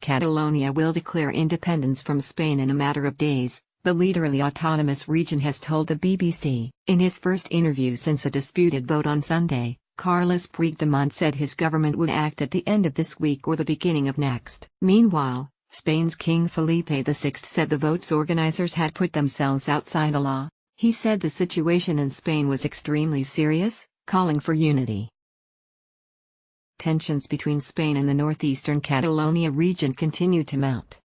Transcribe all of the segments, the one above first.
Catalonia will declare independence from Spain in a matter of days, the leader of the autonomous region has told the BBC. In his first interview since a disputed vote on Sunday, Carles Puigdemont said his government would act at the end of this week or the beginning of next. Meanwhile, Spain's King Felipe VI said the vote's organizers had put themselves outside the law. He said the situation in Spain was extremely serious, calling for unity. Tensions between Spain and the northeastern Catalonia region continued to mount.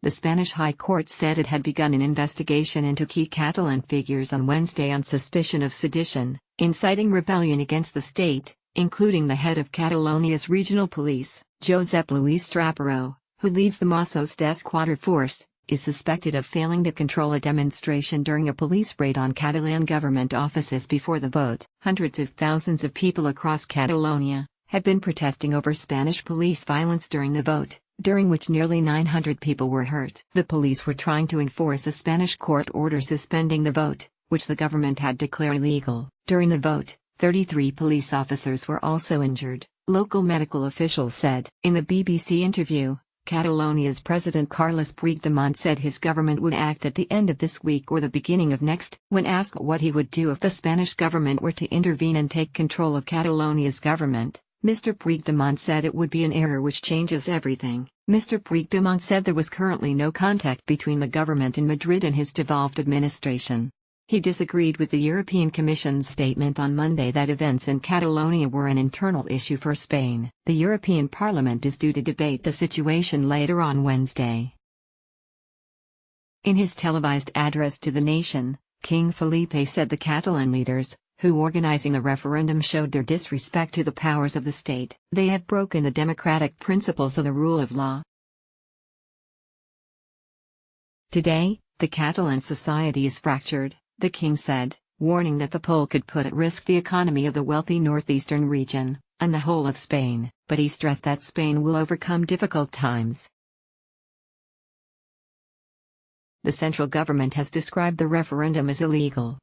The Spanish High Court said it had begun an investigation into key Catalan figures on Wednesday on suspicion of sedition, inciting rebellion against the state, including the head of Catalonia's regional police, Josep Luis Trapero, who leads the Mossos d'Esquadra force, is suspected of failing to control a demonstration during a police raid on Catalan government offices before the vote. Hundreds of thousands of people across Catalonia have been protesting over Spanish police violence during the vote, during which nearly 900 people were hurt. The police were trying to enforce a Spanish court order suspending the vote, which the government had declared illegal. During the vote, 33 police officers were also injured, local medical officials said. In the BBC interview, Catalonia's President Carles Puigdemont said his government would act at the end of this week or the beginning of next. When asked what he would do if the Spanish government were to intervene and take control of Catalonia's government, Mr. Puigdemont said it would be an error which changes everything. Mr. Puigdemont said there was currently no contact between the government in Madrid and his devolved administration. He disagreed with the European Commission's statement on Monday that events in Catalonia were an internal issue for Spain. The European Parliament is due to debate the situation later on Wednesday. In his televised address to the nation, King Felipe said the Catalan leaders, who organizing the referendum, showed their disrespect to the powers of the state. They have broken the democratic principles of the rule of law. Today, the Catalan society is fractured, the king said, warning that the poll could put at risk the economy of the wealthy northeastern region, and the whole of Spain, but he stressed that Spain will overcome difficult times. The central government has described the referendum as illegal.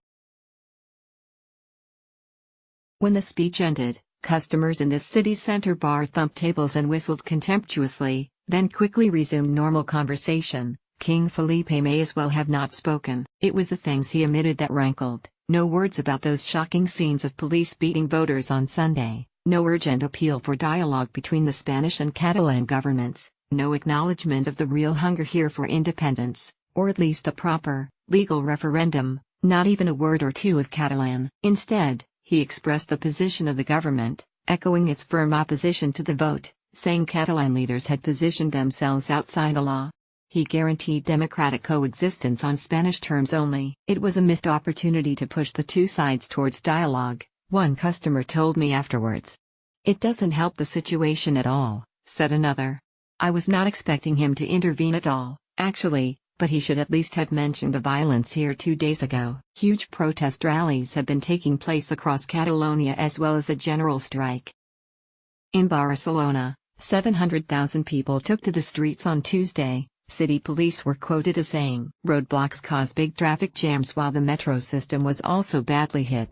When the speech ended, customers in the city's center bar thumped tables and whistled contemptuously, then quickly resumed normal conversation. King Felipe may as well have not spoken. It was the things he omitted that rankled. No words about those shocking scenes of police beating voters on Sunday, no urgent appeal for dialogue between the Spanish and Catalan governments, no acknowledgement of the real hunger here for independence, or at least a proper, legal referendum, not even a word or two of Catalan. Instead, he expressed the position of the government, echoing its firm opposition to the vote, saying Catalan leaders had positioned themselves outside the law. He guaranteed democratic coexistence on Spanish terms only. It was a missed opportunity to push the two sides towards dialogue, one customer told me afterwards. It doesn't help the situation at all, said another. I was not expecting him to intervene at all, actually, but he should at least have mentioned the violence here 2 days ago. Huge protest rallies have been taking place across Catalonia as well as a general strike. In Barcelona, 700,000 people took to the streets on Tuesday. City police were quoted as saying roadblocks caused big traffic jams while the metro system was also badly hit.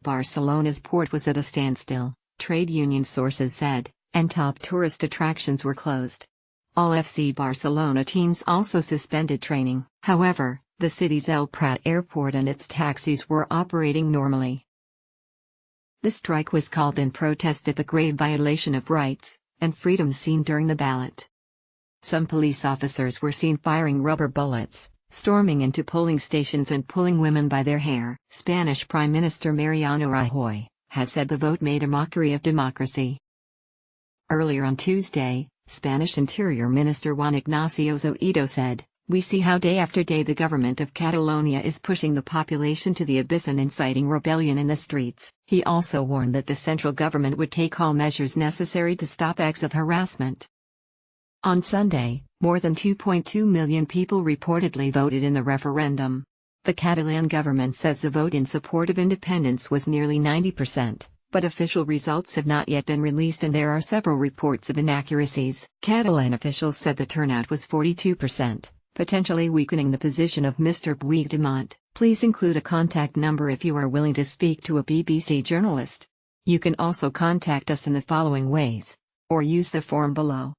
Barcelona's port was at a standstill, trade union sources said, and top tourist attractions were closed. All FC Barcelona teams also suspended training. However, the city's El Prat airport and its taxis were operating normally. The strike was called in protest at the grave violation of rights and freedoms seen during the ballot. Some police officers were seen firing rubber bullets, storming into polling stations and pulling women by their hair. Spanish Prime Minister Mariano Rajoy has said the vote made a mockery of democracy. Earlier on Tuesday, Spanish Interior Minister Juan Ignacio Zoido said, "We see how day after day the government of Catalonia is pushing the population to the abyss and inciting rebellion in the streets." He also warned that the central government would take all measures necessary to stop acts of harassment. On Sunday, more than 2.2 million people reportedly voted in the referendum. The Catalan government says the vote in support of independence was nearly 90%, but official results have not yet been released and there are several reports of inaccuracies. Catalan officials said the turnout was 42%, potentially weakening the position of Mr. Puigdemont. Please include a contact number if you are willing to speak to a BBC journalist. You can also contact us in the following ways. or use the form below.